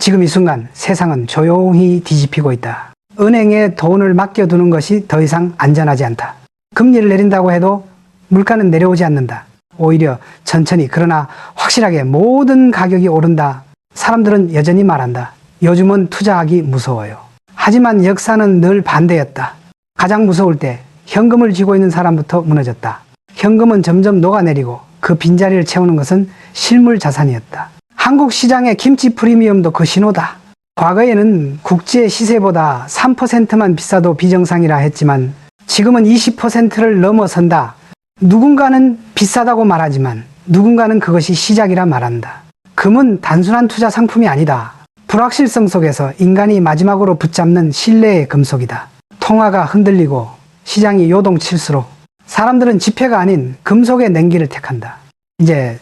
지금 이 순간 세상은 조용히 뒤집히고 있다. 은행에 돈을 맡겨두는 것이 더 이상 안전하지 않다. 금리를 내린다고 해도 물가는 내려오지 않는다. 오히려 천천히 그러나 확실하게 모든 가격이 오른다. 사람들은 여전히 말한다. 요즘은 투자하기 무서워요. 하지만 역사는 늘 반대였다. 가장 무서울 때 현금을 쥐고 있는 사람부터 무너졌다. 현금은 점점 녹아내리고 그 빈자리를 채우는 것은 실물 자산이었다. 한국 시장의 김치 프리미엄도 그 신호다. 과거에는 국제 시세보다 3%만 비싸도 비정상이라 했지만 지금은 20%를 넘어선다. 누군가는 비싸다고 말하지만 누군가는 그것이 시작이라 말한다. 금은 단순한 투자 상품이 아니다. 불확실성 속에서 인간이 마지막으로 붙잡는 신뢰의 금속이다. 통화가 흔들리고 시장이 요동칠수록 사람들은 지폐가 아닌 금속의 냉기를 택한다. 이제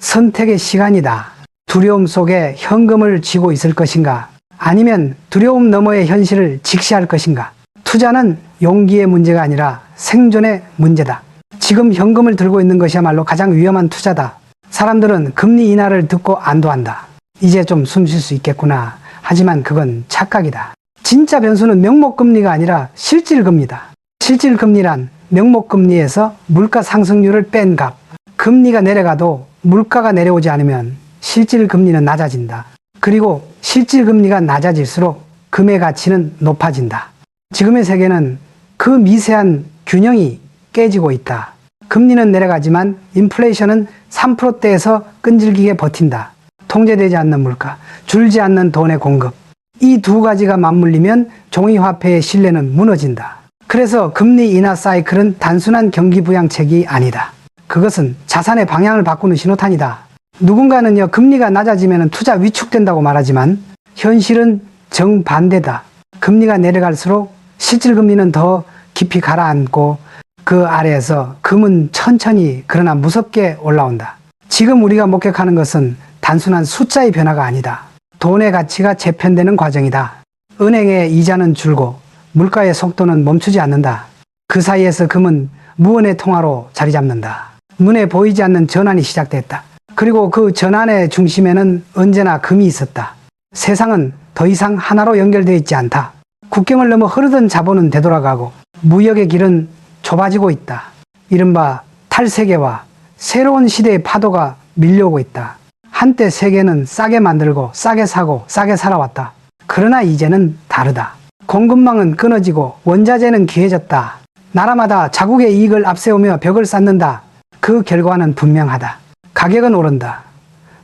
선택의 시간이다. 두려움 속에 현금을 쥐고 있을 것인가? 아니면 두려움 너머의 현실을 직시할 것인가? 투자는 용기의 문제가 아니라 생존의 문제다. 지금 현금을 들고 있는 것이야말로 가장 위험한 투자다. 사람들은 금리 인하를 듣고 안도한다. 이제 좀 숨 쉴 수 있겠구나. 하지만 그건 착각이다. 진짜 변수는 명목금리가 아니라 실질금리다. 실질금리란 명목금리에서 물가 상승률을 뺀 값. 금리가 내려가도 물가가 내려오지 않으면 실질금리는 낮아진다. 그리고 실질금리가 낮아질수록 금의 가치는 높아진다. 지금의 세계는 그 미세한 균형이 깨지고 있다. 금리는 내려가지만 인플레이션은 3%대에서 끈질기게 버틴다. 통제되지 않는 물가, 줄지 않는 돈의 공급. 이 두 가지가 맞물리면 종이화폐의 신뢰는 무너진다. 그래서 금리 인하 사이클은 단순한 경기부양책이 아니다. 그것은 자산의 방향을 바꾸는 신호탄이다. 누군가는요, 금리가 낮아지면 투자 위축된다고 말하지만 현실은 정반대다. 금리가 내려갈수록 실질금리는 더 깊이 가라앉고 그 아래에서 금은 천천히 그러나 무섭게 올라온다. 지금 우리가 목격하는 것은 단순한 숫자의 변화가 아니다. 돈의 가치가 재편되는 과정이다. 은행의 이자는 줄고 물가의 속도는 멈추지 않는다. 그 사이에서 금은 무언의 통화로 자리 잡는다. 눈에 보이지 않는 전환이 시작됐다. 그리고 그 전환의 중심에는 언제나 금이 있었다. 세상은 더 이상 하나로 연결되어 있지 않다. 국경을 넘어 흐르던 자본은 되돌아가고 무역의 길은 좁아지고 있다. 이른바 탈세계와 새로운 시대의 파도가 밀려오고 있다. 한때 세계는 싸게 만들고 싸게 사고 싸게 살아왔다. 그러나 이제는 다르다. 공급망은 끊어지고 원자재는 귀해졌다. 나라마다 자국의 이익을 앞세우며 벽을 쌓는다. 그 결과는 분명하다. 가격은 오른다.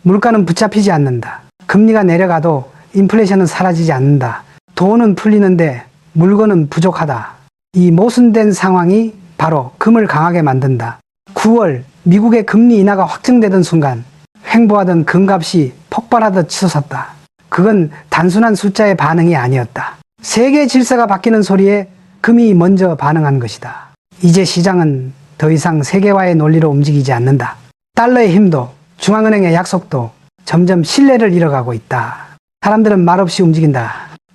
물가는 붙잡히지 않는다. 금리가 내려가도 인플레이션은 사라지지 않는다. 돈은 풀리는데 물건은 부족하다. 이 모순된 상황이 바로 금을 강하게 만든다. 9월 미국의 금리 인하가 확정되던 순간 횡보하던 금값이 폭발하듯 치솟았다. 그건 단순한 숫자의 반응이 아니었다. 세계 질서가 바뀌는 소리에 금이 먼저 반응한 것이다. 이제 시장은 더 이상 세계화의 논리로 움직이지 않는다. 달러의 힘도 중앙은행의 약속도 점점 신뢰를 잃어가고 있다. 사람들은 말없이 움직인다.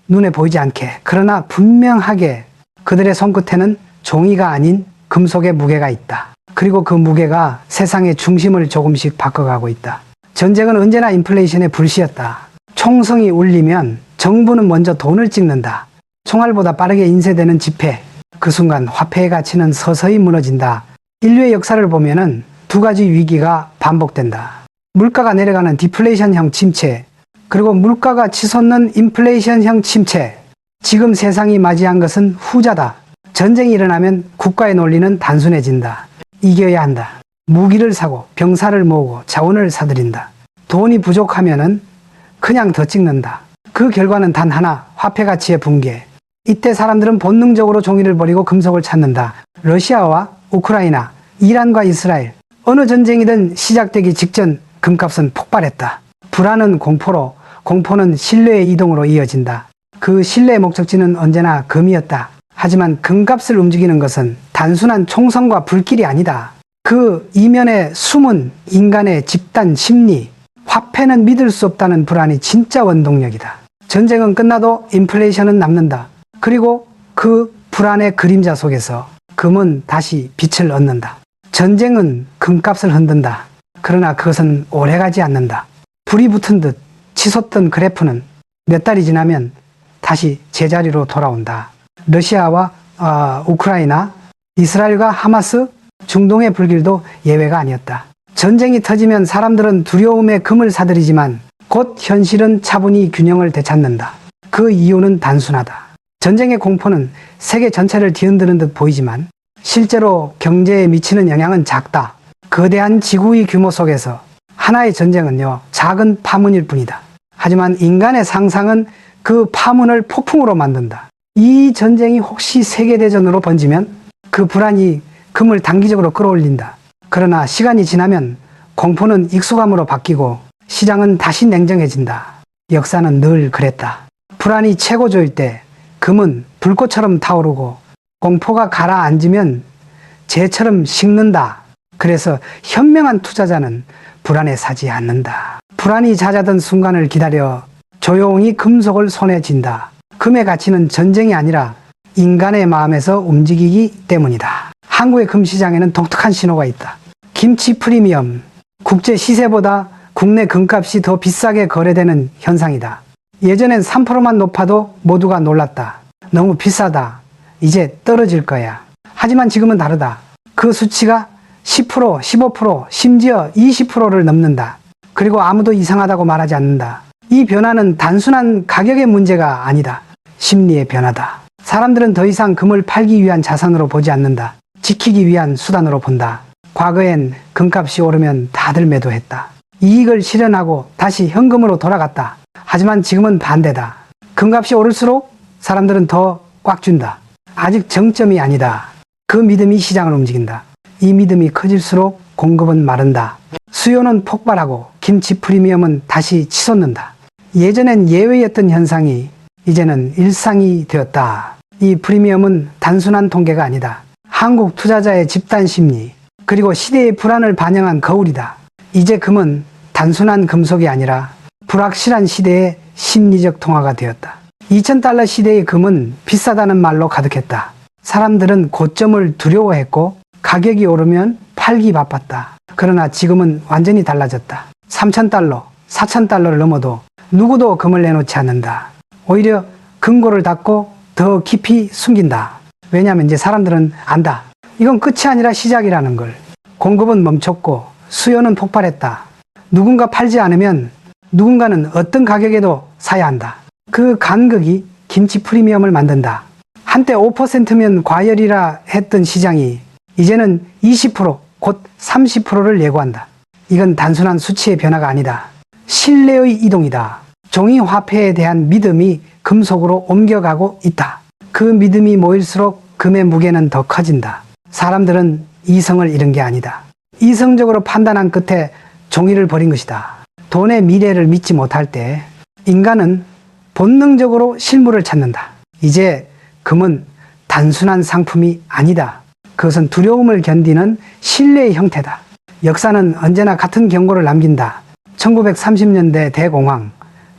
눈에 보이지 않게. 그러나 분명하게 그들의 손끝에는 종이가 아닌 금속의 무게가 있다. 그리고 그 무게가 세상의 중심을 조금씩 바꿔가고 있다. 전쟁은 언제나 인플레이션의 불씨였다. 총성이 울리면 정부는 먼저 돈을 찍는다. 총알보다 빠르게 인쇄되는 지폐. 그 순간 화폐의 가치는 서서히 무너진다. 인류의 역사를 보면은 두 가지 위기가 반복된다. 물가가 내려가는 디플레이션형 침체, 그리고 물가가 치솟는 인플레이션형 침체. 지금 세상이 맞이한 것은 후자다. 전쟁이 일어나면 국가의 논리는 단순해진다. 이겨야 한다. 무기를 사고 병사를 모으고 자원을 사들인다. 돈이 부족하면은 그냥 더 찍는다. 그 결과는 단 하나, 화폐 가치의 붕괴. 이때 사람들은 본능적으로 종이를 버리고 금속을 찾는다. 러시아와 우크라이나, 이란과 이스라엘, 어느 전쟁이든 시작되기 직전 금값은 폭발했다. 불안은 공포로, 공포는 신뢰의 이동으로 이어진다. 그 신뢰의 목적지는 언제나 금이었다. 하지만 금값을 움직이는 것은 단순한 총성과 불길이 아니다. 그 이면에 숨은 인간의 집단 심리, 화폐는 믿을 수 없다는 불안이 진짜 원동력이다. 전쟁은 끝나도 인플레이션은 남는다. 그리고 그 불안의 그림자 속에서 금은 다시 빛을 얻는다. 전쟁은 금값을 흔든다. 그러나 그것은 오래가지 않는다. 불이 붙은 듯 치솟던 그래프는 몇 달이 지나면 다시 제자리로 돌아온다. 러시아와 우크라이나, 이스라엘과 하마스, 중동의 불길도 예외가 아니었다. 전쟁이 터지면 사람들은 두려움에 금을 사들이지만 곧 현실은 차분히 균형을 되찾는다. 그 이유는 단순하다. 전쟁의 공포는 세계 전체를 뒤흔드는 듯 보이지만 실제로 경제에 미치는 영향은 작다. 거대한 지구의 규모 속에서 하나의 전쟁은요, 작은 파문일 뿐이다. 하지만 인간의 상상은 그 파문을 폭풍으로 만든다. 이 전쟁이 혹시 세계대전으로 번지면 그 불안이 금을 단기적으로 끌어올린다. 그러나 시간이 지나면 공포는 익숙함으로 바뀌고 시장은 다시 냉정해진다. 역사는 늘 그랬다. 불안이 최고조일 때 금은 불꽃처럼 타오르고 공포가 가라앉으면 재처럼 식는다. 그래서 현명한 투자자는 불안에 사지 않는다. 불안이 잦아든 순간을 기다려 조용히 금속을 손에 쥔다. 금의 가치는 전쟁이 아니라 인간의 마음에서 움직이기 때문이다. 한국의 금 시장에는 독특한 신호가 있다. 김치 프리미엄, 국제 시세보다 국내 금값이 더 비싸게 거래되는 현상이다. 예전엔 3%만 높아도 모두가 놀랐다. 너무 비싸다. 이제 떨어질 거야. 하지만 지금은 다르다. 그 수치가 10%, 15%, 심지어 20%를 넘는다. 그리고 아무도 이상하다고 말하지 않는다. 이 변화는 단순한 가격의 문제가 아니다. 심리의 변화다. 사람들은 더 이상 금을 팔기 위한 자산으로 보지 않는다. 지키기 위한 수단으로 본다. 과거엔 금값이 오르면 다들 매도했다. 이익을 실현하고 다시 현금으로 돌아갔다. 하지만 지금은 반대다. 금값이 오를수록 사람들은 더 꽉 준다. 아직 정점이 아니다. 그 믿음이 시장을 움직인다. 이 믿음이 커질수록 공급은 마른다. 수요는 폭발하고 김치 프리미엄은 다시 치솟는다. 예전엔 예외였던 현상이 이제는 일상이 되었다. 이 프리미엄은 단순한 통계가 아니다. 한국 투자자의 집단 심리, 그리고 시대의 불안을 반영한 거울이다. 이제 금은 단순한 금속이 아니라 불확실한 시대의 심리적 통화가 되었다. 2000달러 시대의 금은 비싸다는 말로 가득했다. 사람들은 고점을 두려워했고 가격이 오르면 팔기 바빴다. 그러나 지금은 완전히 달라졌다. 3000달러, 4000달러를 넘어도 누구도 금을 내놓지 않는다. 오히려 금고를 닫고 더 깊이 숨긴다. 왜냐하면 이제 사람들은 안다. 이건 끝이 아니라 시작이라는 걸. 공급은 멈췄고 수요는 폭발했다. 누군가 팔지 않으면 누군가는 어떤 가격에도 사야 한다. 그 간극이 김치 프리미엄을 만든다. 한때 5%면 과열이라 했던 시장이 이제는 20%, 곧 30%를 예고한다. 이건 단순한 수치의 변화가 아니다. 신뢰의 이동이다. 종이 화폐에 대한 믿음이 금속으로 옮겨가고 있다. 그 믿음이 모일수록 금의 무게는 더 커진다. 사람들은 이성을 잃은 게 아니다. 이성적으로 판단한 끝에 종이를 버린 것이다. 돈의 미래를 믿지 못할 때 인간은 본능적으로 실물을 찾는다. 이제 금은 단순한 상품이 아니다. 그것은 두려움을 견디는 신뢰의 형태다. 역사는 언제나 같은 경고를 남긴다. 1930년대 대공황,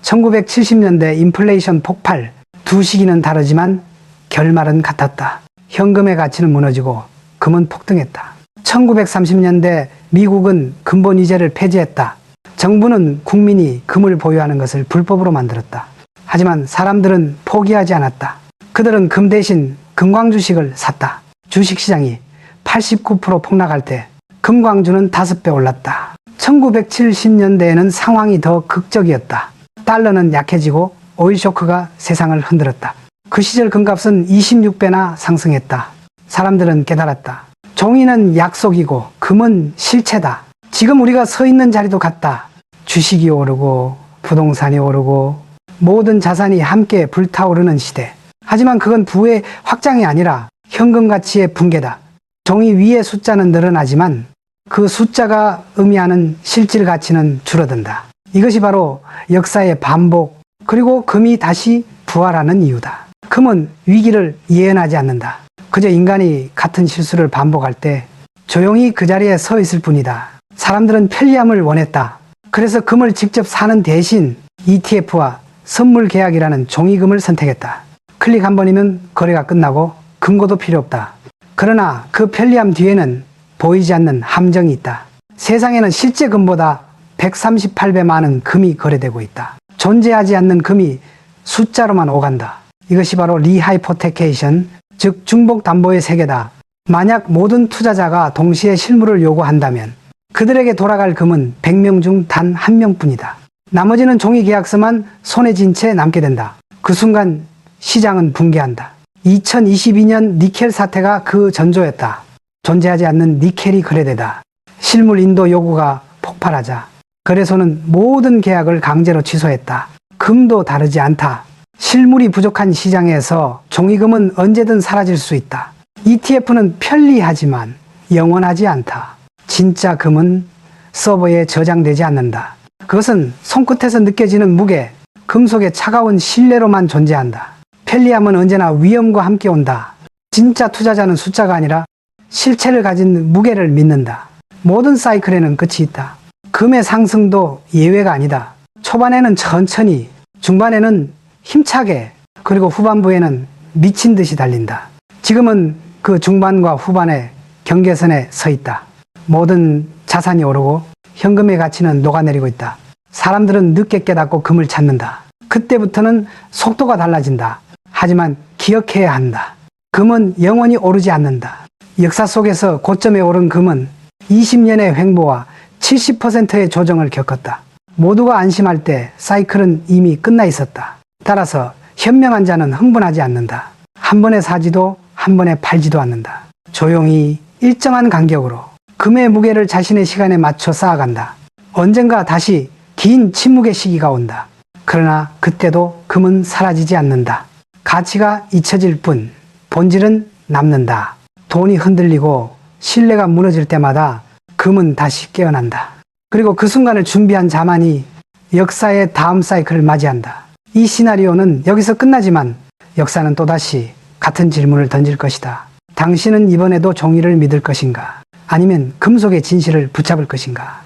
1970년대 인플레이션 폭발, 두 시기는 다르지만 결말은 같았다. 현금의 가치는 무너지고 금은 폭등했다. 1930년대 미국은 근본위제를 폐지했다. 정부는 국민이 금을 보유하는 것을 불법으로 만들었다. 하지만 사람들은 포기하지 않았다. 그들은 금 대신 금광 주식을 샀다. 주식시장이 89% 폭락할 때 금광주는 5배 올랐다. 1970년대에는 상황이 더 극적이었다. 달러는 약해지고 오일 쇼크가 세상을 흔들었다. 그 시절 금값은 26배나 상승했다. 사람들은 깨달았다. 종이는 약속이고 금은 실체다. 지금 우리가 서 있는 자리도 같다. 주식이 오르고 부동산이 오르고 모든 자산이 함께 불타오르는 시대. 하지만 그건 부의 확장이 아니라 현금 가치의 붕괴다. 종이 위의 숫자는 늘어나지만 그 숫자가 의미하는 실질 가치는 줄어든다. 이것이 바로 역사의 반복, 그리고 금이 다시 부활하는 이유다. 금은 위기를 예언하지 않는다. 그저 인간이 같은 실수를 반복할 때 조용히 그 자리에 서 있을 뿐이다. 사람들은 편리함을 원했다. 그래서 금을 직접 사는 대신 ETF와 선물 계약이라는 종이금을 선택했다. 클릭 한 번이면 거래가 끝나고 금고도 필요 없다. 그러나 그 편리함 뒤에는 보이지 않는 함정이 있다. 세상에는 실제 금보다 138배 많은 금이 거래되고 있다. 존재하지 않는 금이 숫자로만 오간다. 이것이 바로 리하이포테케이션, 즉 중복 담보의 세계다. 만약 모든 투자자가 동시에 실물을 요구한다면 그들에게 돌아갈 금은 100명 중 단 1명뿐이다. 나머지는 종이 계약서만 손에 쥔 채 남게 된다. 그 순간 시장은 붕괴한다. 2022년 니켈 사태가 그 전조였다. 존재하지 않는 니켈이 거래되다. 실물 인도 요구가 폭발하자 거래소는 모든 계약을 강제로 취소했다. 금도 다르지 않다. 실물이 부족한 시장에서 종이금은 언제든 사라질 수 있다. ETF는 편리하지만 영원하지 않다. 진짜 금은 서버에 저장되지 않는다. 그것은 손끝에서 느껴지는 무게, 금속의 차가운 신뢰로만 존재한다. 편리함은 언제나 위험과 함께 온다. 진짜 투자자는 숫자가 아니라 실체를 가진 무게를 믿는다. 모든 사이클에는 끝이 있다. 금의 상승도 예외가 아니다. 초반에는 천천히, 중반에는 힘차게, 그리고 후반부에는 미친 듯이 달린다. 지금은 그 중반과 후반의 경계선에 서 있다. 모든 자산이 오르고 현금의 가치는 녹아내리고 있다. 사람들은 늦게 깨닫고 금을 찾는다. 그때부터는 속도가 달라진다. 하지만 기억해야 한다. 금은 영원히 오르지 않는다. 역사 속에서 고점에 오른 금은 20년의 횡보와 70%의 조정을 겪었다. 모두가 안심할 때 사이클은 이미 끝나 있었다. 따라서 현명한 자는 흥분하지 않는다. 한 번에 사지도 한 번에 팔지도 않는다. 조용히 일정한 간격으로 금의 무게를 자신의 시간에 맞춰 쌓아간다. 언젠가 다시 긴 침묵의 시기가 온다. 그러나 그때도 금은 사라지지 않는다. 가치가 잊혀질 뿐 본질은 남는다. 돈이 흔들리고 신뢰가 무너질 때마다 금은 다시 깨어난다. 그리고 그 순간을 준비한 자만이 역사의 다음 사이클을 맞이한다. 이 시나리오는 여기서 끝나지만 역사는 또다시 같은 질문을 던질 것이다. 당신은 이번에도 종이를 믿을 것인가? 아니면 금속의 진실을 붙잡을 것인가?